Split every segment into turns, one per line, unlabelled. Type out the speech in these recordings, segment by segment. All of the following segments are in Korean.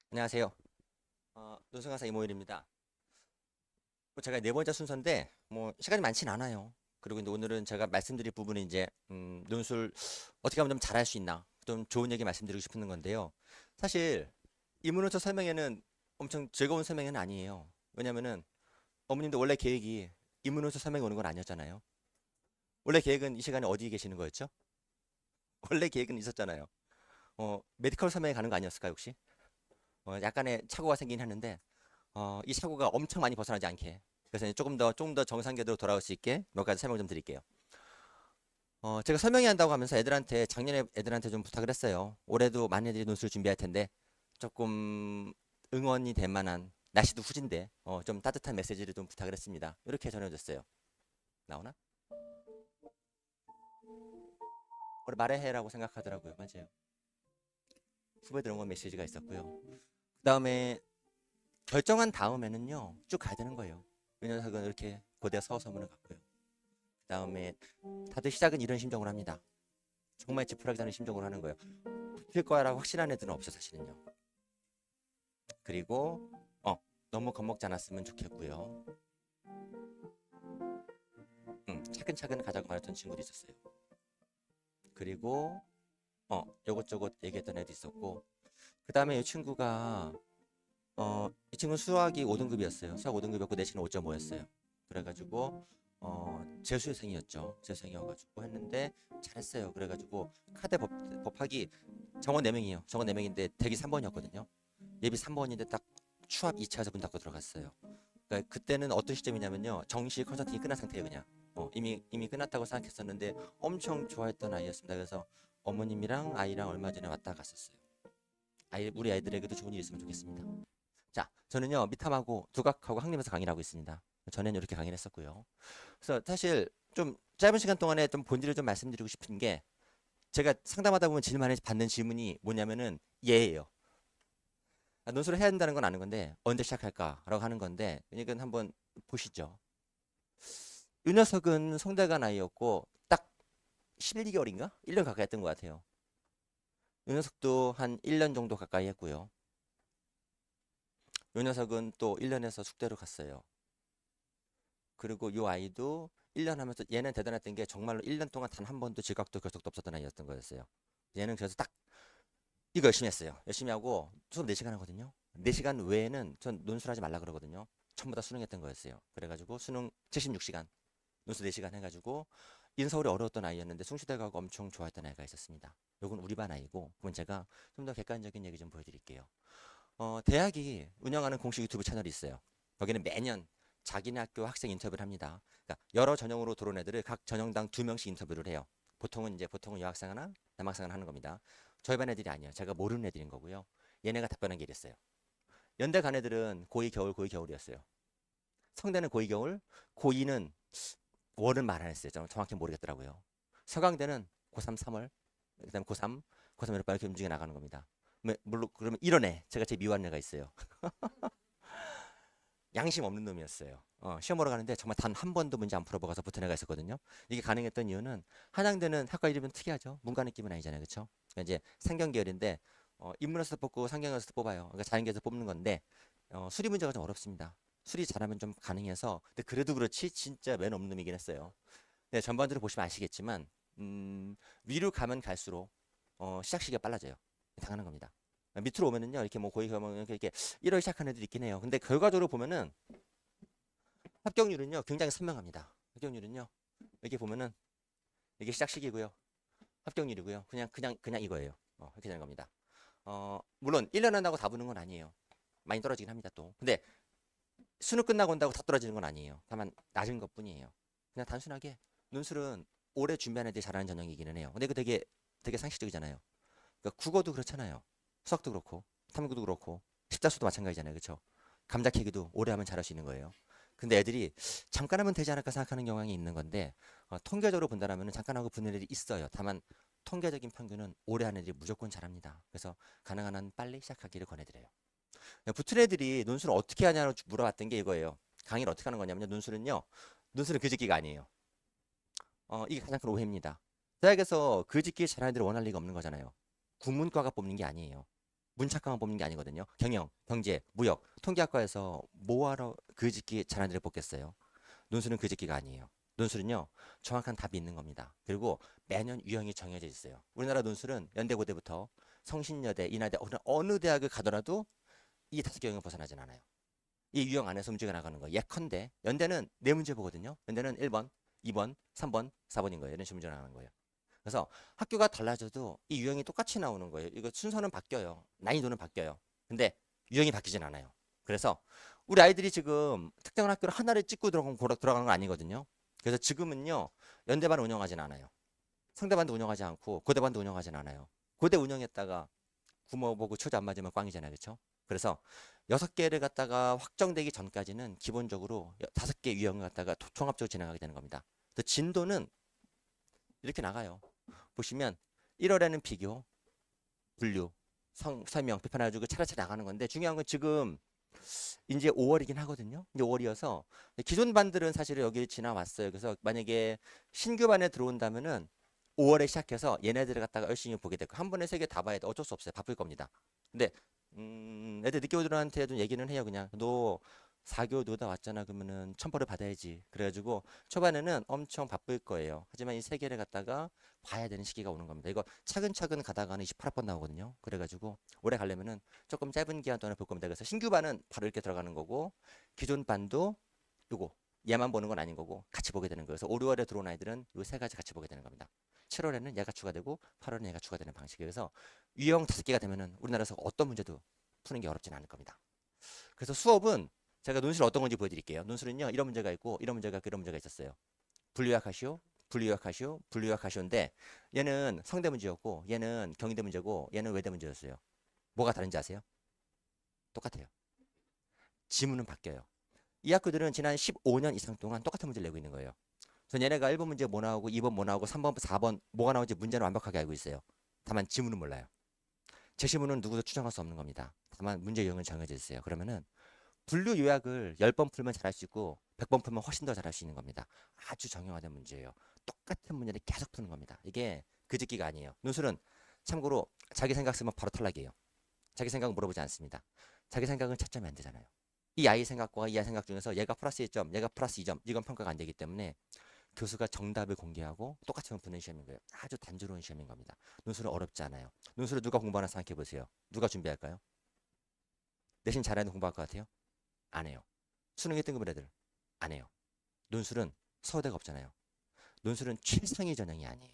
안녕하세요. 논술강사 이모일입니다. 제가 네 번째 순서인데 시간이 많진 않아요. 그리고 이제 오늘은 제가 말씀드릴 부분이 이제 논술 어떻게 하면 좀 잘할 수 있나 좀 좋은 얘기 말씀드리고 싶은 건데요. 사실 이문호처 설명회는 엄청 즐거운 설명회는 아니에요. 왜냐면은 어머님도 원래 계획이 이문호처 설명회 오는 건 아니었잖아요. 원래 계획은 이 시간에 어디 계시는 거였죠? 원래 계획은 있었잖아요. 메디컬 설명회 가는 거 아니었을까요, 혹시? 약간의 착오가 생긴 하는데 이 사고가 엄청 많이 벗어나지 않게. 그래서 이제 조금 더 정상궤도로 돌아올 수 있게 몇 가지 설명 좀 드릴게요. 제가 설명회 한다고 하면서 작년에 애들한테 좀 부탁을 했어요. 올해도 많은 애들이 논술 준비할 텐데, 조금 응원이 될 만한, 날씨도 후진데, 좀 따뜻한 메시지를 좀 부탁을 했습니다. 이렇게 전해줬어요. 나오나? 올해 말해 해라고 생각하더라고요. 맞아요. 후배들 응원 메시지가 있었고요. 그 다음에 결정한 다음에는요, 쭉 가야 되는 거예요. 이 녀석은 이렇게 고대 서서문을 갔고요. 그다음에 다들 시작은 이런 심정으로 합니다. 정말 지푸라기 다는 심정으로 하는 거예요. 붙을 거야라고 확신한 애들은 없어 사실은요. 그리고 너무 겁먹지 않았으면 좋겠고요. 차근차근 가자고 말했던 친구도 있었어요. 그리고 요것저것 얘기했던 애도 있었고, 그 다음에 이 친구는 수학이 5등급이었어요. 수학 5등급이었고 내신은 5.5였어요. 그래가지고 재수생이었죠. 재수생이어가지고 했는데 잘했어요. 그래가지고 카드 법학이 정원 4명이에요. 정원 4명인데 대기 3번이었거든요. 예비 3번인데 딱 추합 2차에서 문 닫고 들어갔어요. 그러니까 그때는 어떤 시점이냐면요. 정시 컨설팅이 끝난 상태예요, 그냥. 이미 끝났다고 생각했었는데 엄청 좋아했던 아이였습니다. 그래서 어머님이랑 아이랑 얼마 전에 왔다 갔었어요. 우리 아이들에게도 좋은 일 있으면 좋겠습니다. 자, 저는요, 미탐하고 두각하고 학림에서 강의를 하고 있습니다. 전에는 이렇게 강의를 했었고요. 그래서 사실 좀 짧은 시간 동안에 좀 본질을 좀 말씀드리고 싶은 게 제가 상담하다 보면 제일 많이 받는 질문이 뭐냐면은 얘예요. 논술을 해야 된다는 건 아는 건데 언제 시작할까라고 하는 건데 이건 한번 보시죠. 이 녀석은 성대간 아이였고 딱 12개월인가? 1년 가까이 했던 것 같아요. 이 녀석도 한 1년 정도 가까이 했고요. 이 녀석은 또 1년에서 숙대로 갔어요. 그리고 이 아이도 1년 하면서 얘는 대단했던 게 정말로 1년 동안 단 한 번도 지각도 결석도 없었던 아이였던 거였어요. 얘는 그래서 딱 이거 열심히 했어요. 열심히 하고 수업 4시간 하거든요. 4시간 외에는 전 논술하지 말라 그러거든요. 전부 다 수능했던 거였어요. 그래가지고 수능 76시간, 논술 4시간 해가지고 인서울이 어려웠던 아이였는데 숭실대 가고 엄청 좋아했던 아이가 있었습니다. 요건 우리 반 아이고 그건 제가 좀 더 객관적인 얘기 좀 보여드릴게요. 대학이 운영하는 공식 유튜브 채널이 있어요. 거기는 매년 자기네 학교 학생 인터뷰를 합니다. 그러니까 여러 전형으로 들어온 애들을 각 전형당 2명씩 인터뷰를 해요. 보통은 여학생 하나, 남학생 하나 하는 겁니다. 저희 반 애들이 아니에요. 제가 모르는 애들인 거고요. 얘네가 답변한 게 이랬어요. 연대 간 애들은 고2 겨울, 고2 겨울이었어요. 성대는 고2 겨울, 고2는 월은 말 안 했어요. 저는 정확히 모르겠더라고요. 서강대는 고3 3월, 그다음 고3, 고3 이렇게 이렇게 움직여 나가는 겁니다. 물론 그러면 이런 애, 제가 제일 미워하는 애가 있어요. 양심 없는 놈이었어요. 시험 보러 가는데 정말 단 한 번도 문제 안 풀어보고 가서 붙은 애가 있었거든요. 이게 가능했던 이유는 한양대는 학과 이름은 특이하죠. 문과 느낌은 아니잖아요. 그렇죠? 그러니까 이제 상경 계열인데 인문에서 뽑고 상경에서 뽑아요. 그러니까 자연계에서 뽑는 건데 수리 문제가 좀 어렵습니다. 수리 잘하면 좀 가능해서 근데 그래도 그렇지 진짜 맨 없는 놈이긴 했어요. 네, 전반적으로 보시면 아시겠지만 위로 가면 갈수록 시작 시기가 빨라져요. 당연한 겁니다. 밑으로 오면은요 이렇게 뭐 고위 가면 이렇게 1월 시작하는 애들이 있긴 해요. 근데 결과적으로 보면은 합격률은요 굉장히 선명합니다. 합격률은요 이렇게 보면은 이게 시작 시기고요, 합격률이고요. 그냥 이거예요. 이렇게 되는 겁니다. 물론 1년 한다고 다 붙는 건 아니에요. 많이 떨어지긴 합니다 또. 근데 수능 끝나고 온다고 다 떨어지는 건 아니에요. 다만 낮은 것뿐이에요. 그냥 단순하게 논술은 오래 준비하는 애들이 잘하는 전형이기는 해요. 근데 그 되게 상식적이잖아요. 그러니까 국어도 그렇잖아요. 수학도 그렇고 탐구도 그렇고 십자수도 마찬가지잖아요. 그렇죠? 감자 캐기도 오래 하면 잘할 수 있는 거예요. 근데 애들이 잠깐 하면 되지 않을까 생각하는 경향이 있는 건데 통계적으로 본다면 잠깐 하고 붙는 애들이 있어요. 다만 통계적인 평균은 오래 하는 애들이 무조건 잘합니다. 그래서 가능한 한 빨리 시작하기를 권해드려요. 붙은 애들이 논술을 어떻게 하냐고 물어봤던 게 이거예요. 강의를 어떻게 하는 거냐면요. 논술은 그 짓기가 아니에요. 이게 가장 큰 오해입니다. 대학에서 그 짓기 잘하는 애들을 원할 리가 없는 거잖아요. 국문과가 뽑는 게 아니에요. 문학과만 뽑는 게 아니거든요. 경영, 경제, 무역, 통계학과에서 뭐하러 그짓기 잘하는 애를 뽑겠어요. 논술은 그짓기가 아니에요. 논술은요, 정확한 답이 있는 겁니다. 그리고 매년 유형이 정해져 있어요. 우리나라 논술은 연대고대부터 성신여대, 인하대, 어느 대학을 가더라도 이 다섯 개 유형을 벗어나진 않아요. 이 유형 안에서 문제가 나가는 거예요. 예컨대 연대는 네 문제 보거든요. 연대는 1번, 2번, 3번, 4번인 거예요. 이런 식으로 문제가 나가는 거예요. 그래서 학교가 달라져도 이 유형이 똑같이 나오는 거예요. 이거 순서는 바뀌어요. 난이도는 바뀌어요. 근데 유형이 바뀌진 않아요. 그래서 우리 아이들이 지금 특정한 학교를 하나를 찍고 들어가는 건 아니거든요. 그래서 지금은요, 연대반 운영하진 않아요. 상대반도 운영하지 않고 고대반도 운영하진 않아요. 고대 운영했다가 부모 보고 초조 안 맞으면 꽝이잖아요. 그렇죠? 그래서 6개를 갖다가 확정되기 전까지는 기본적으로 5개 유형을 갖다가 종합적으로 진행하게 되는 겁니다. 또 진도는 이렇게 나가요. 보시면 1월에는 비교, 분류, 설명, 비판해가지고 차례차례 나가는 건데 중요한 건 지금 이제 5월이긴 하거든요. 이제 5월이어서 기존 반들은 사실 여기 지나왔어요. 그래서 만약에 신규 반에 들어온다면은 5월에 시작해서 얘네들을 갖다가 열심히 보게 되고 한 번에 3개 다 봐야 돼. 어쩔 수 없어요. 바쁠 겁니다. 근데 애들 늦게 오들한테도 얘기는 해요. 그냥 너 4개월 놀다 왔잖아. 그러면은 천벌을 받아야지. 그래가지고 초반에는 엄청 바쁠 거예요. 하지만 이 3개를 갖다가 봐야 되는 시기가 오는 겁니다. 이거 차근차근 가다가는 28학번 나오거든요. 그래가지고 오래 가려면은 조금 짧은 기간 동안에 볼 겁니다. 그래서 신규 반은 바로 이렇게 들어가는 거고 기존 반도 요거 얘만 보는 건 아닌 거고 같이 보게 되는 거예요. 그래서 5, 6월에 들어온 아이들은 요 세 가지 같이 보게 되는 겁니다. 7월에는 얘가 추가되고 8월에는 얘가 추가되는 방식이에요. 그래서 유형 5개가 되면은 우리나라에서 어떤 문제도 푸는 게 어렵진 않을 겁니다. 그래서 수업은 제가 논술 어떤 건지 보여드릴게요. 논술은요 이런 문제가 있고 이런 문제가 있고 이런 문제가 있었어요. 분류약하시오, 분류약하시오, 분류약하시오인데 얘는 성대 문제였고 얘는 경희대 문제고 얘는 외대 문제였어요. 뭐가 다른지 아세요? 똑같아요. 지문은 바뀌어요. 이 학교들은 지난 15년 이상 동안 똑같은 문제를 내고 있는 거예요. 그래서 얘네가 1번 문제 뭐 나오고 2번 뭐 나오고 3번, 4번 뭐가 나오는지 문제는 완벽하게 알고 있어요. 다만 지문은 몰라요. 제시문은 누구도 추정할 수 없는 겁니다. 다만 문제 유형은 정해져 있어요. 그러면은 분류 요약을 10번 풀면 잘할 수 있고 100번 풀면 훨씬 더 잘할 수 있는 겁니다. 아주 정형화된 문제예요. 똑같은 문제를 계속 푸는 겁니다. 이게 그짓기가 아니에요. 논술은 참고로 자기 생각 쓰면 바로 탈락이에요. 자기 생각 물어보지 않습니다. 자기 생각은 채점이 안 되잖아요. 이 아이 생각과 이 아이 생각 중에서 얘가 플러스 1점, 얘가 플러스 2점, 이건 평가가 안 되기 때문에 교수가 정답을 공개하고 똑같으면 붙는 시험인 거예요. 아주 단조로운 시험인 겁니다. 논술은 어렵지 않아요. 논술을 누가 공부하나 생각해 보세요. 누가 준비할까요? 내신 잘하는 공부할 것 같아요? 안 해요. 수능 1등급 애들 안 해요. 논술은 서울대가 없잖아요. 논술은 최상위 전형이 아니에요.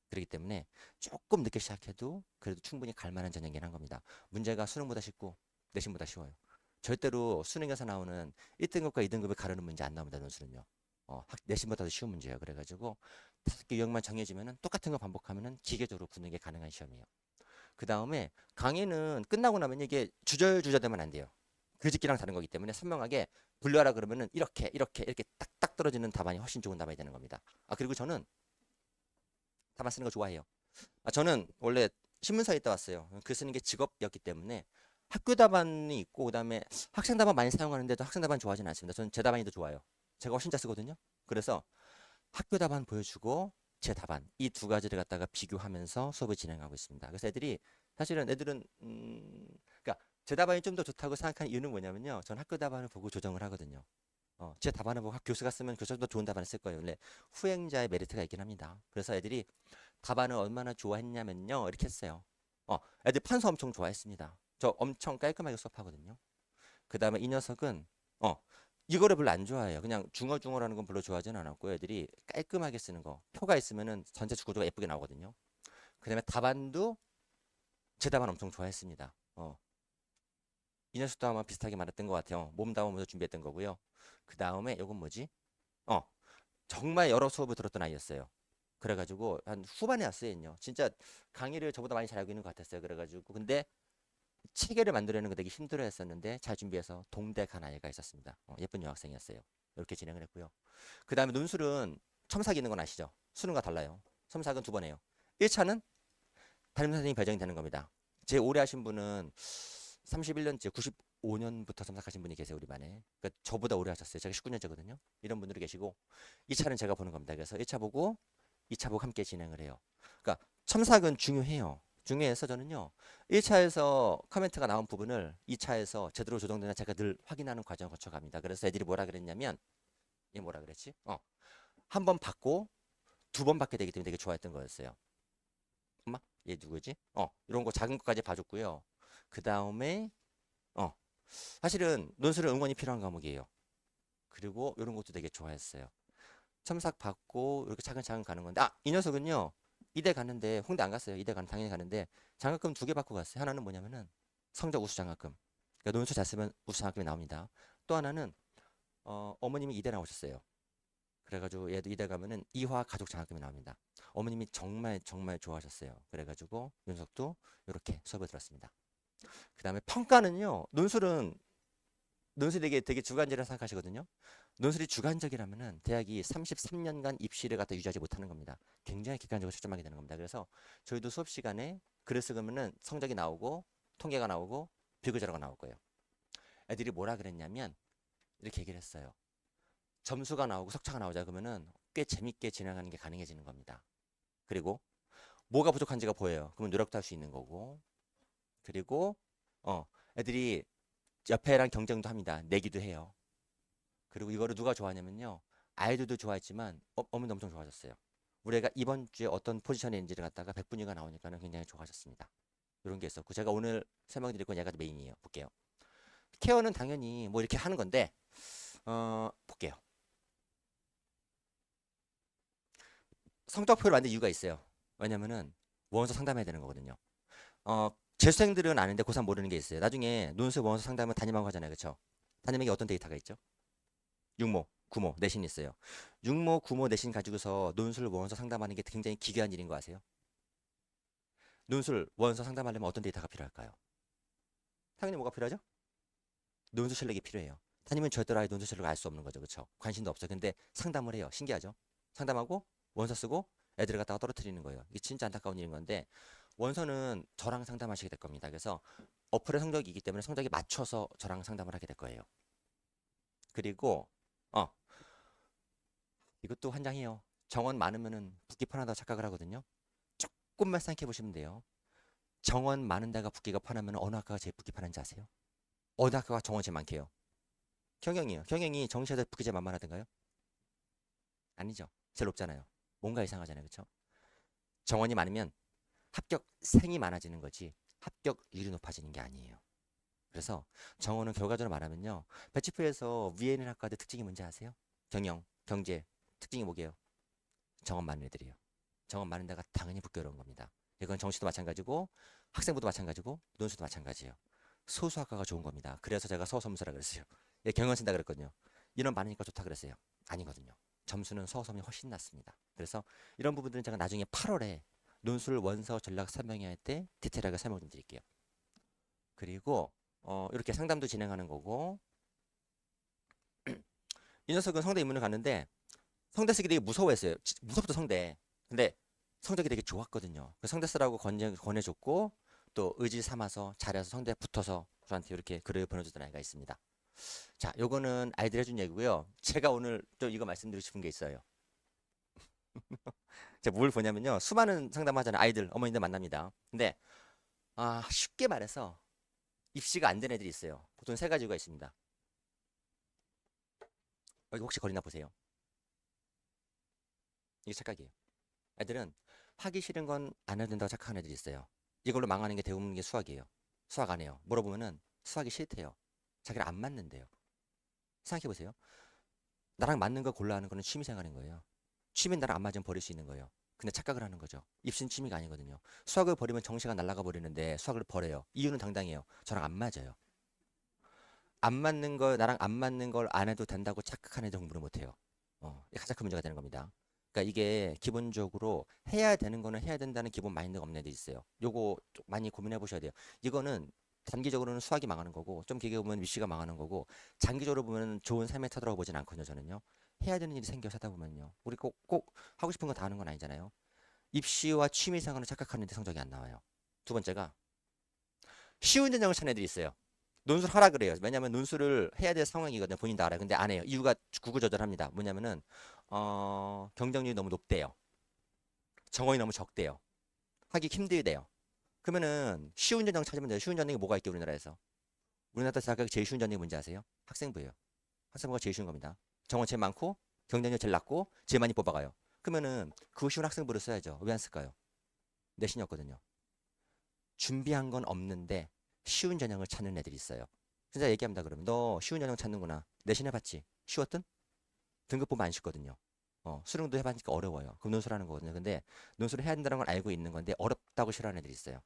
그렇기 때문에 조금 늦게 시작해도 그래도 충분히 갈 만한 전형이긴 한 겁니다. 문제가 수능보다 쉽고 내신보다 쉬워요. 절대로 수능에서 나오는 1등급과 2등급을 가르는 문제 안 나옵니다. 논술은요. 내신보다 더 쉬운 문제예요. 그래가지고 5개 유형만 정해지면은 똑같은 거 반복하면은 기계적으로 붙는 게 가능한 시험이에요. 그 다음에 강의는 끝나고 나면 이게 주저되면 안 돼요. 글짓기랑 다른 거기 때문에 선명하게 분류하라 그러면은 이렇게 딱딱 떨어지는 답안이 훨씬 좋은 답안이 되는 겁니다. 그리고 저는 답안 쓰는 거 좋아해요. 저는 원래 신문사에 있다 왔어요. 글 쓰는 게 직업이었기 때문에 학교 답안이 있고 그다음에 학생 답안 많이 사용하는데도 학생 답안 좋아하지는 않습니다. 저는 제 답안이 더 좋아요. 제가 훨씬 잘 쓰거든요. 그래서 학교 답안 보여주고 제 답안 이 두 가지를 갖다가 비교하면서 수업을 진행하고 있습니다. 그래서 애들은 그러니까 제 답안이 좀 더 좋다고 생각하는 이유는 뭐냐면요. 전 학교 답안을 보고 조정을 하거든요. 제 답안을 보고 교수가 쓰면 교수가 더 좋은 답안을 쓸 거예요. 원래 후행자의 메리트가 있긴 합니다. 그래서 애들이 답안을 얼마나 좋아했냐면요. 이렇게 했어요. 애들 판서 엄청 좋아했습니다. 저 엄청 깔끔하게 수업하거든요. 그 다음에 이 녀석은 이거를 별로 안 좋아해요. 그냥 중얼중얼하는 건 별로 좋아하지는 않았고 애들이 깔끔하게 쓰는 거. 표가 있으면은 전체 구조가 예쁘게 나오거든요. 그 다음에 답안도 제 답안 엄청 좋아했습니다. 이 녀석도 아마 비슷하게 말했던 것 같아요. 몸담아 먼저 준비했던 거고요. 그 다음에 이건 뭐지? 정말 여러 수업을 들었던 아이였어요. 그래가지고 한 후반에 왔어요. 얘는요. 진짜 강의를 저보다 많이 잘 알고 있는 것 같았어요. 그래가지고 근데 체계를 만들어내는 거 되게 힘들어 했었는데 잘 준비해서 동대 간 아이가 있었습니다. 예쁜 여학생이었어요. 이렇게 진행을 했고요. 그 다음에 논술은 첨삭이 있는 건 아시죠? 수능과 달라요. 첨삭은 2번 해요. 1차는 담임 선생님이 배정이 되는 겁니다. 제일 오래 하신 분은 31년째 95년부터 첨삭하신 분이 계세요. 우리 반에. 그러니까 저보다 오래 하셨어요. 제가 19년째거든요. 이런 분들이 계시고 2차는 제가 보는 겁니다. 그래서 1차 보고 2차 보고 함께 진행을 해요. 그러니까 첨삭은 중요해요. 중요해서 저는요. 1차에서 커멘트가 나온 부분을 2차에서 제대로 조정되나 제가 늘 확인하는 과정을 거쳐갑니다. 그래서 애들이 뭐라 그랬냐면 얘 뭐라 그랬지? 한 번 받고 두 번 받게 되기 때문에 되게 좋아했던 거였어요. 엄마? 얘 누구지? 이런 거 작은 것까지 봐줬고요. 그 다음에 사실은 논술은 응원이 필요한 과목이에요. 그리고 이런 것도 되게 좋아했어요. 첨삭 받고 이렇게 차근차근 가는 건데 이 녀석은요. 이대 갔는데 홍대 안 갔어요. 이대 가는 당연히 가는데 장학금 2개 받고 갔어요. 하나는 뭐냐면은 성적 우수 장학금. 그러니까 논술 잘 쓰면 우수 장학금이 나옵니다. 또 하나는 어머님이 이대 나오셨어요. 그래가지고 얘도 이대 가면은 이화 가족 장학금이 나옵니다. 어머님이 정말 정말 좋아하셨어요. 그래가지고 윤석도 이렇게 수업을 들었습니다. 그 다음에 평가는요. 논술이 되게 주관적이라 생각하시거든요. 논술이 주관적이라면은 대학이 33년간 입시를 갖다 유지하지 못하는 겁니다. 굉장히 객관적으로 채점하게 되는 겁니다. 그래서 저희도 수업 시간에 글을 쓰면은 성적이 나오고 통계가 나오고 비교자료가 나올 거예요. 애들이 뭐라 그랬냐면 이렇게 얘기를 했어요. 점수가 나오고 석차가 나오자 그러면은 꽤 재밌게 진행하는 게 가능해지는 겁니다. 그리고 뭐가 부족한지가 보여요. 그러면 노력도 할 수 있는 거고. 그리고 애들이 옆에랑 경쟁도 합니다. 내기도 해요. 그리고 이거를 누가 좋아하냐면요. 아이들도 좋아했지만 어머니도 엄청 좋아하셨어요. 우리 애가 이번 주에 어떤 포지션에 있는지를 갖다가 백분위가 나오니까는 굉장히 좋아하셨습니다. 이런 게 있었고 제가 오늘 설명드릴 건 얘가 메인이에요. 볼게요. 케어는 당연히 뭐 이렇게 하는 건데 볼게요. 성적표를 만든 이유가 있어요. 왜냐면은 원서 상담해야 되는 거거든요. 재수생들은 아는데 고3 모르는 게 있어요. 나중에 논술 원서 상담은 담임하고 하잖아요. 그렇죠? 담임에게 어떤 데이터가 있죠? 육모, 구모, 내신 있어요. 육모, 구모, 내신 가지고서 논술 원서 상담하는 게 굉장히 기괴한 일인 거 아세요? 논술 원서 상담하려면 어떤 데이터가 필요할까요? 당연히 뭐가 필요하죠? 논술 실력이 필요해요. 담임은 절대로 아예 논술 실력을 알 수 없는 거죠. 그렇죠? 관심도 없어요. 근데 상담을 해요. 신기하죠? 상담하고 원서 쓰고 애들을 갖다가 떨어뜨리는 거예요. 이게 진짜 안타까운 일인 건데 원서는 저랑 상담하시게 될 겁니다. 그래서 어플의 성적이기 때문에 성적에 맞춰서 저랑 상담을 하게 될 거예요. 그리고 이것도 환장해요. 정원 많으면은 붙기 편하다고 착각을 하거든요. 조금만 생각해 보시면 돼요. 정원 많은 데가 붙기가 편하면 어느 학과가 제일 붙기 편한지 아세요? 어느 학과가 정원 제일 많게요? 경영이에요. 경영이 정시에서 붙기 제일 만만하던가요? 아니죠. 제일 높잖아요. 뭔가 이상하잖아요. 그렇죠? 정원이 많으면 합격생이 많아지는 거지 합격률이 높아지는 게 아니에요. 그래서 정원은 결과적으로 말하면요. 배치표에서 위에 있는 학과들 특징이 뭔지 아세요? 경영, 경제 특징이 뭐게요? 정원 많은 애들이에요. 정원 많은 데가 당연히 붙기 어려운 겁니다. 이건 정시도 마찬가지고 학생부도 마찬가지고 논술도 마찬가지예요. 소수학과가 좋은 겁니다. 그래서 제가 서서문서라 그랬어요. 예, 경영 쓴다 그랬거든요. 인원 많으니까 좋다 그랬어요. 아니거든요. 점수는 서서문이 훨씬 낮습니다. 그래서 이런 부분들은 제가 나중에 8월에 논술 원서 전략 설명회 때 디테일하게 설명 좀 드릴게요. 그리고 이렇게 상담도 진행하는 거고 이 녀석은 성대 입문을 갔는데 성대 쓰기 되게 무서워했어요. 무섭죠 성대. 근데 성적이 되게 좋았거든요. 성대 쓰라고 권해줬고 또 의지 삼아서 잘해서 성대 붙어서 저한테 이렇게 글을 보내주던 아이가 있습니다. 자, 요거는 아이들 해준 얘기고요. 제가 오늘 또 이거 말씀드리고 싶은 게 있어요. 제가 뭘 보냐면요. 수많은 상담하잖아요. 아이들, 어머니들 만납니다. 근데 쉽게 말해서 입시가 안 된 애들이 있어요. 보통 세 가지가 있습니다. 여기 혹시 거리나 보세요. 이게 착각이에요. 애들은 하기 싫은 건 안 해도 된다고 착각하는 애들이 있어요. 이걸로 망하는 게 대부분 게 수학이에요. 수학 안 해요. 물어보면은 수학이 싫대요. 자기랑 안 맞는데요. 생각해보세요. 나랑 맞는 거 골라 하는 거는 취미생활인 거예요. 취미는 나랑 안 맞으면 버릴 수 있는 거예요. 근데 착각을 하는 거죠. 입시는 취미가 아니거든요. 수학을 버리면 정시가 날아가 버리는데 수학을 버려요. 이유는 당당해요. 저랑 안 맞아요. 안 맞는 걸 나랑 안 맞는 걸 안 해도 된다고 착각하는 애들 공부를 못 해요. 이게 가장 큰 문제가 되는 겁니다. 그러니까 이게 기본적으로 해야 되는 거는 해야 된다는 기본 마인드가 없는 애들이 있어요. 요거 좀 많이 고민해 보셔야 돼요. 이거는 단기적으로는 수학이 망하는 거고 좀 길게 보면 위시가 망하는 거고 장기적으로 보면 좋은 삶의 터라고 보진 않거든요. 저는요. 해야 되는 일이 생겨서 하다 보면요. 우리 꼭 하고 싶은 거 다 하는 건 아니잖아요. 입시와 취미생활을 착각하는데 성적이 안 나와요. 두 번째가 쉬운 전형을 찾는 애들이 있어요. 논술 하라 그래요. 왜냐면 논술을 해야 될 상황이거든요. 본인도 알아요. 근데 안 해요. 이유가 구구절절합니다. 뭐냐면은 경쟁률이 너무 높대요. 정원이 너무 적대요. 하기 힘들대요. 그러면은 쉬운 전형 찾으면 돼요. 쉬운 전형이 뭐가 있게 우리나라에서? 우리나라 대학교 제일 쉬운 전형이 뭔지 아세요? 학생부예요. 학생부가 제일 쉬운 겁니다. 정원 제일 많고 경쟁률 제일 낮고 제일 많이 뽑아가요. 그러면은 그 쉬운 학생부를 써야죠. 왜 안 쓸까요? 내신이 없거든요. 준비한 건 없는데 쉬운 전형을 찾는 애들이 있어요. 진짜 얘기합니다. 그러면 너 쉬운 전형 찾는구나. 내신 해봤지? 쉬웠든? 등급 보면 안 쉽거든요. 수능도 해봤으니까 어려워요. 그럼 논술하는 거거든요. 근데 논술을 해야 된다는 걸 알고 있는 건데 어렵다고 싫어하는 애들이 있어요.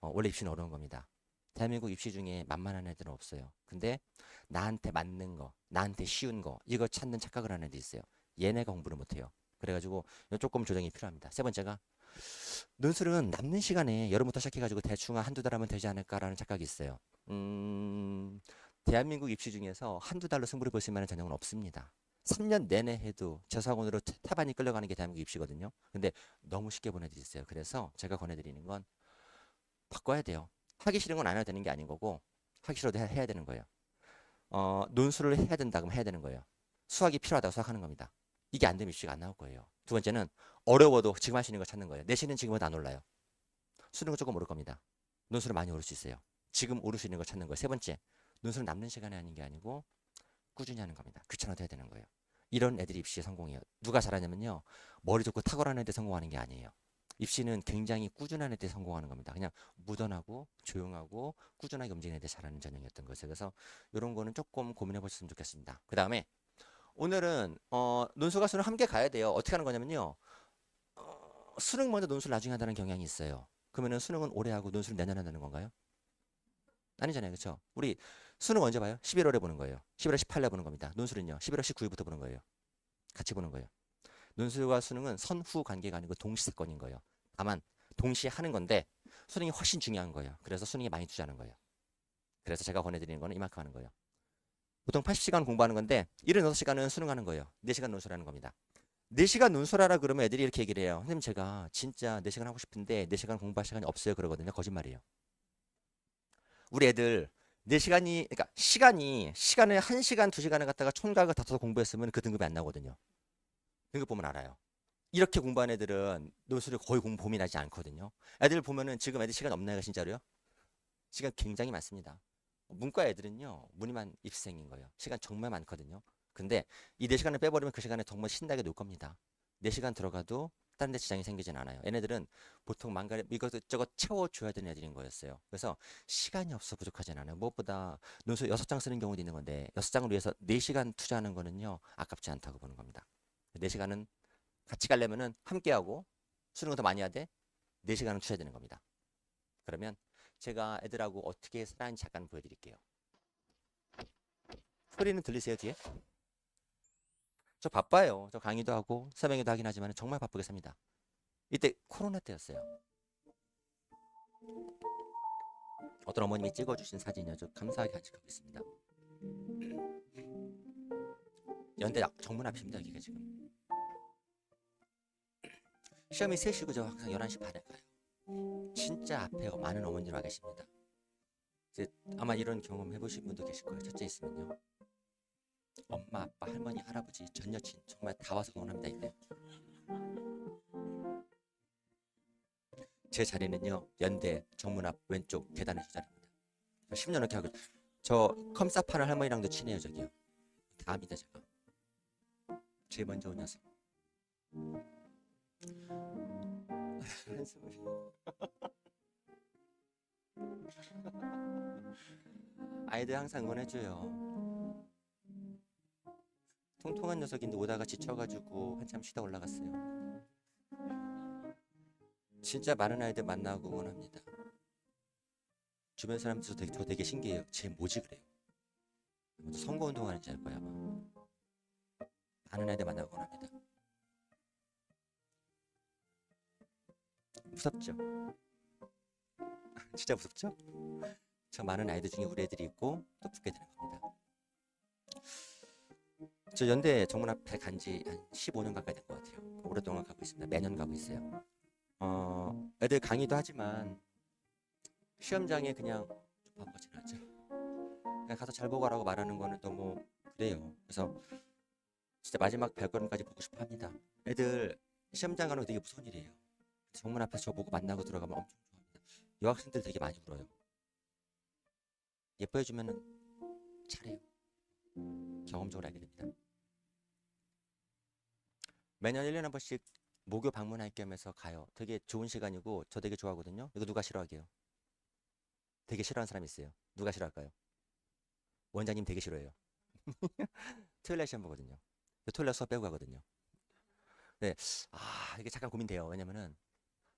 원래 입시는 어려운 겁니다. 대한민국 입시 중에 만만한 애들은 없어요. 근데 나한테 맞는 거, 나한테 쉬운 거, 이거 찾는 착각을 하는 애들이 있어요. 얘네가 공부를 못해요. 그래가지고 조금 조정이 필요합니다. 세 번째가 논술은 남는 시간에 여름부터 시작해가지고 대충 한두 달 하면 되지 않을까라는 착각이 있어요. 대한민국 입시 중에서 한두 달로 승부를 볼 수 있는 전형은 없습니다. 3년 내내 해도 재수학원으로 태반이 끌려가는 게 대한민국 입시거든요. 근데 너무 쉽게 보내드리 있어요. 그래서 제가 권해드리는 건 바꿔야 돼요. 하기 싫은 건 안 해도 되는 게 아닌 거고 하기 싫어도 해야 되는 거예요. 논술을 해야 된다 그러면 해야 되는 거예요. 수학이 필요하다고 수학하는 겁니다. 이게 안 되면 입시가 안 나올 거예요. 두 번째는 어려워도 지금 할 수 있는 거 찾는 거예요. 내신은 지금보다 안 올라요. 수능은 조금 오를 겁니다. 논술은 많이 오를 수 있어요. 지금 오를 수 있는 거 찾는 거예요. 세 번째, 논술은 남는 시간에 하는 게 아니고 꾸준히 하는 겁니다. 귀찮아도 해야 되는 거예요. 이런 애들이 입시에 성공해요. 누가 잘하냐면요. 머리 좋고 탁월한 애들 성공하는 게 아니에요. 입시는 굉장히 꾸준한 애들 성공하는 겁니다. 그냥 무던하고 조용하고 꾸준하게 움직이는 애들 잘하는 전형이었던 거죠. 그래서 이런 거는 조금 고민해 보셨으면 좋겠습니다. 그 다음에 오늘은 논술과 수능 함께 가야 돼요. 어떻게 하는 거냐면요. 수능 먼저 논술 나중에 한다는 경향이 있어요. 그러면은 수능은 올해 하고 논술 내년에 한다는 건가요? 아니잖아요. 그렇죠? 우리 수능 언제 봐요? 11월에 보는 거예요. 11월 18일에 보는 겁니다. 논술은요. 11월 19일부터 보는 거예요. 같이 보는 거예요. 논술과 수능은 선후 관계가 아니고 동시 사건인 거예요. 다만 동시에 하는 건데 수능이 훨씬 중요한 거예요. 그래서 수능에 많이 투자하는 거예요. 그래서 제가 권해드리는 거는 이만큼 하는 거예요. 보통 80시간 공부하는 건데 76시간은 수능하는 거예요. 4시간 논술하는 겁니다. 4시간 논술하라 그러면 애들이 이렇게 얘기를 해요. 선생님 제가 진짜 4시간 하고 싶은데 4시간 공부할 시간이 없어요. 그러거든요. 거짓말이에요. 우리 애들 4시간이 그러니까 시간을 1시간 2시간을 갖다가 총각을 다퉈서 공부했으면 그 등급이 안 나오거든요. 등급 보면 알아요. 이렇게 공부한 애들은 논술을 거의 공부 고민하지 않거든요. 애들 보면은 지금 애들 시간 없나요? 진짜로요? 시간 굉장히 많습니다. 문과 애들은요. 무늬만 입생인 거예요. 시간 정말 많거든요. 근데 이 4시간을 빼버리면 그 시간에 정말 신나게 놀 겁니다. 4시간 들어가도 다른 데 지장이 생기진 않아요. 얘네들은 보통 망가를 이것저것 채워줘야 되는 애들인 거였어요. 그래서 시간이 없어 부족하진 않아요. 무엇보다 논술 6장 쓰는 경우도 있는 건데 6장을 위해서 4시간 투자하는 거는요. 아깝지 않다고 보는 겁니다. 4시간은 같이 가려면은 함께하고 수능을 더 많이 해야 돼. 4시간은 투자해야 되는 겁니다. 그러면 제가 애들하고 어떻게 살아있는지 잠깐 보여드릴게요. 소리는 들리세요, 뒤에? 저 바빠요. 저 강의도 하고 설명회도 하긴 하지만 정말 바쁘게 삽니다. 이때 코로나 때였어요. 어떤 어머님이 찍어주신 사진이요. 저 감사하게 간직하고 있습니다. 연대 정문 앞입니다. 여기가 지금. 시험이 3시고 저 항상 11시 반에 가요. 진짜 앞에 많은 어머니들 와 계십니다. 이제 아마 이런 경험 해보신 분도 계실 거예요. 첫째 있으면요. 엄마, 아빠, 할머니, 할아버지, 전 여친 정말 다 와서 응원합니다. 이때. 제 자리는요. 연대 정문 앞 왼쪽 계단에 제 자리입니다. 10년 넘게 하고 저 컴사파는 할머니랑도 친해요. 저기요. 다 압니다. 제가. 제일 먼저 온 녀석. 아이들 항상 응원해줘요. 통통한 녀석인데 오다가 지쳐가지고 한참 쉬다 올라갔어요. 진짜 많은 아이들 만나고 응원합니다. 주변 사람들도 저 되게 신기해요. 쟤 뭐지 그래요. 선거운동하는지 알 거야 아마. 많은 아이들 만나고 응원합니다. 무섭죠? 진짜 무섭죠? 저 많은 아이들 중에 우리 애들이 있고 또 붙게 되는 겁니다. 저 연대 정문 앞에 간지 한 15년 가까이 된 것 같아요. 오랫동안 가고 있습니다. 매년 가고 있어요. 애들 강의도 하지만 시험장에 그냥 좀 바꿔 지나죠. 그냥 가서 잘 보고 가라고 말하는 거는 너무 그래요. 그래서 진짜 마지막 발걸음까지 보고 싶어 합니다. 애들 시험장 가는 거 되게 무서운 일이에요. 정문 앞에서 저 보고 만나고 들어가면 엄청 좋아합니다. 여학생들 되게 많이 울어요. 예뻐해주면은 잘해요. 경험적으로 알게 됩니다. 매년 1년에 한 번씩 모교 방문할 겸해서 가요. 되게 좋은 시간이고 저 되게 좋아하거든요. 이거 누가 싫어하게요? 되게 싫어하는 사람이 있어요. 누가 싫어할까요? 원장님 되게 싫어해요. 토요일 날 시험 보거든요. 토요일 날 수업 빼고 가거든요. 네, 이게 잠깐 고민돼요. 왜냐면은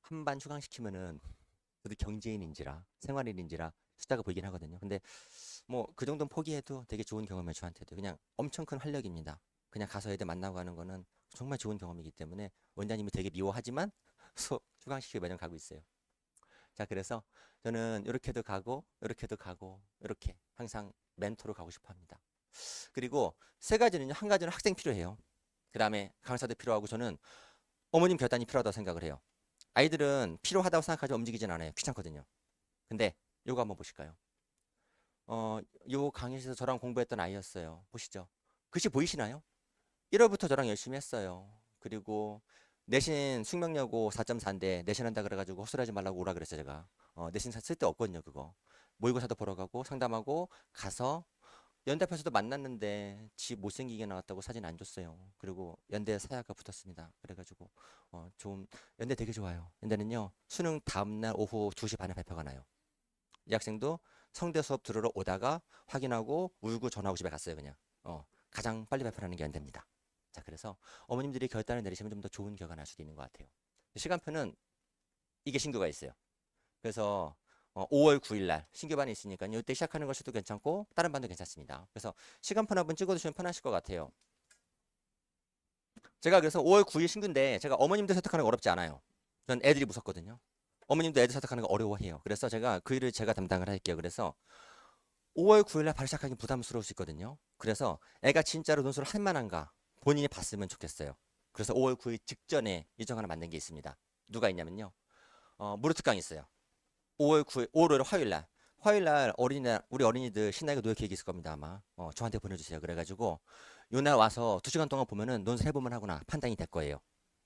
한 반 휴강시키면은 저도 경제인인지라 생활인인지라 숫자가 보이긴 하거든요. 근데 뭐 그 정도는 포기해도 되게 좋은 경험이에요. 저한테도 그냥 엄청 큰 활력입니다. 그냥 가서 애들 만나고 하는 거는 정말 좋은 경험이기 때문에 원장님이 되게 미워하지만 수업 휴강시키고 매년 가고 있어요. 자, 그래서 저는 이렇게도 가고 이렇게도 가고 이렇게 항상 멘토로 가고 싶어 합니다. 그리고 세 가지는요. 한 가지는 학생 필요해요. 그 다음에 강사도 필요하고 저는 어머님 결단이 필요하다고 생각을 해요. 아이들은 필요하다고 생각하지 움직이진 않아요. 귀찮거든요. 근데 요거 한번 보실까요? 요 강의실에서 저랑 공부했던 아이였어요. 보시죠. 글씨 보이시나요? 1월부터 저랑 열심히 했어요. 그리고 내신 숙명여고 4.4인데 내신한다 그래가지고 헛소리하지 말라고 오라 그랬어요. 제가 내신 쓸 데 없거든요. 그거 모의고사도 보러 가고 상담하고 가서 연대 앞에서도 만났는데 지 못생기게 나왔다고 사진 안 줬어요. 그리고 연대 사야가 붙었습니다. 그래가지고 좀 연대 되게 좋아요. 연대는요 수능 다음날 오후 2시 반에 발표가 나요. 이 학생도 성대 수업 들으러 오다가 확인하고 울고 전화하고 집에 갔어요. 그냥 가장 빨리 발표하는 게 연대입니다. 자, 그래서 어머님들이 결단을 내리시면 좀 더 좋은 결과가 날 수도 있는 것 같아요. 시간표는 이게 신규가 있어요. 그래서 5월 9일 날 신규반이 있으니까요. 이때 시작하는 것도 괜찮고 다른 반도 괜찮습니다. 그래서 시간표 한번 찍어두시면 편하실 것 같아요. 제가 그래서 5월 9일 신규인데 제가 어머님들 설득하는 거 어렵지 않아요. 전 애들이 무섭거든요. 어머님도 애들 설득하는 거 어려워해요. 그래서 제가 그 일을 제가 담당을 할게요. 그래서 5월 9일 날 바로 시작하기 부담스러울 수 있거든요. 그래서 애가 진짜로 논술을 할 만한가 본인이 봤으면 좋겠어요. 그래서 5월 9일 직전에 일정 하나 만든 게 있습니다. 누가 있냐면요. 무료 특강 있어요. 5월 9일, 5월 화요일 날. 화요일 날 우리 어린이들 신나게 놀 계획이 있을 겁니다. 아마. 저한테 보내주세요. 그래가지고 요날 와서 2시간 동안 보면은 논술 해보면 하구나 판단이 될 거예요.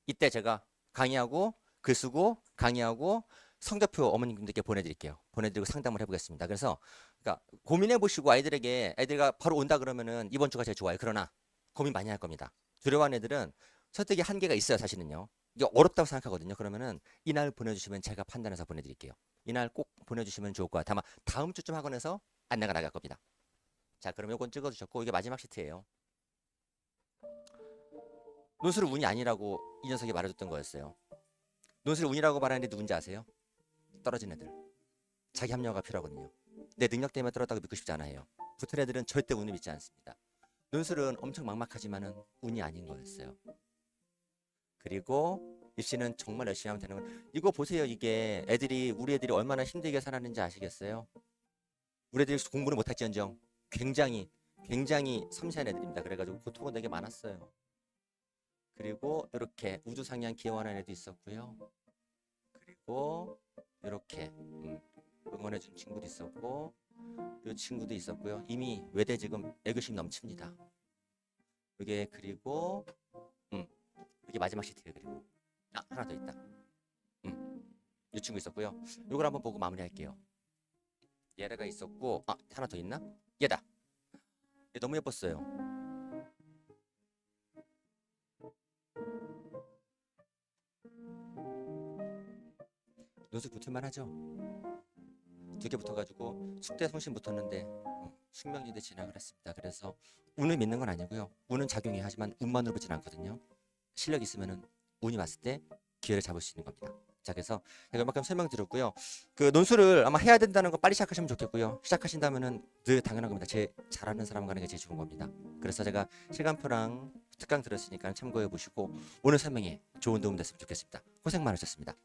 이때 제가 강의하고 글 쓰고 강의하고 성적표 어머님들께 보내드릴게요. 보내드리고 상담을 해보겠습니다. 그래서 그러니까 고민해보시고 애들가 바로 온다 그러면은 이번 주가 제일 좋아요. 그러나 고민 많이 할 겁니다. 두려워하는 애들은 설득의 한계가 있어요. 사실은요. 이게 어렵다고 생각하거든요. 그러면은 이날 보내주시면 제가 판단해서 보내드릴게요. 이날 꼭 보내주시면 좋을 것 같아요. 아마 다음 주쯤 학원에서 안내가 나갈 겁니다. 자, 그럼 요건 찍어주셨고 이게 마지막 시트예요. 논술은 운이 아니라고 이 녀석이 말해줬던 거였어요. 논술을 운이라고 말하는데 누군지 아세요? 떨어진 애들. 자기 합리화가 필요하거든요. 내 능력 때문에 떨어졌다고 믿고 싶지 않아요. 붙은 애들은 절대 운을 믿지 않습니다. 논술은 엄청 막막하지만은 운이 아닌 거였어요. 그리고 입시는 정말 열심히 하면 되는 건 이거 보세요. 이게 우리 애들이 얼마나 힘들게 살았는지 아시겠어요? 우리 애들이 공부를 못할지언정 굉장히 섬세한 애들입니다. 그래가지고 고통은 되게 많았어요. 그리고 이렇게 우주상향 기원하는 애도 있었고요. 그리고 이렇게 응원해준 친구도 있었고 이 친구도 있었고요. 이미 외대 지금 애교심 넘칩니다. 이게 그리고 이게 마지막 시트예요. 그리고 하나 더 있다. 이 친구 있었고요. 이걸 한번 보고 마무리할게요. 얘가 있었고 하나 더 있나? 얘다. 얘 너무 예뻤어요. 논술 붙을만 하죠? 2개 붙어가지고 숙대 성심 붙었는데 숙명여대 진학을 했습니다. 그래서 운을 믿는 건 아니고요. 운은 작용이 하지만 운만으로 보진 않거든요. 실력 있으면은 운이 왔을 때 기회를 잡을 수 있는 겁니다. 자, 그래서 제가 이만큼 설명드렸고요. 그 논술을 아마 해야 된다는 거 빨리 시작하시면 좋겠고요. 시작하신다면은 늘 당연한 겁니다. 제일 잘하는 사람 가는 게 제일 좋은 겁니다. 그래서 제가 시간표랑 특강 들었으니까 참고해 보시고 오늘 설명에 좋은 도움 됐으면 좋겠습니다. 고생 많으셨습니다.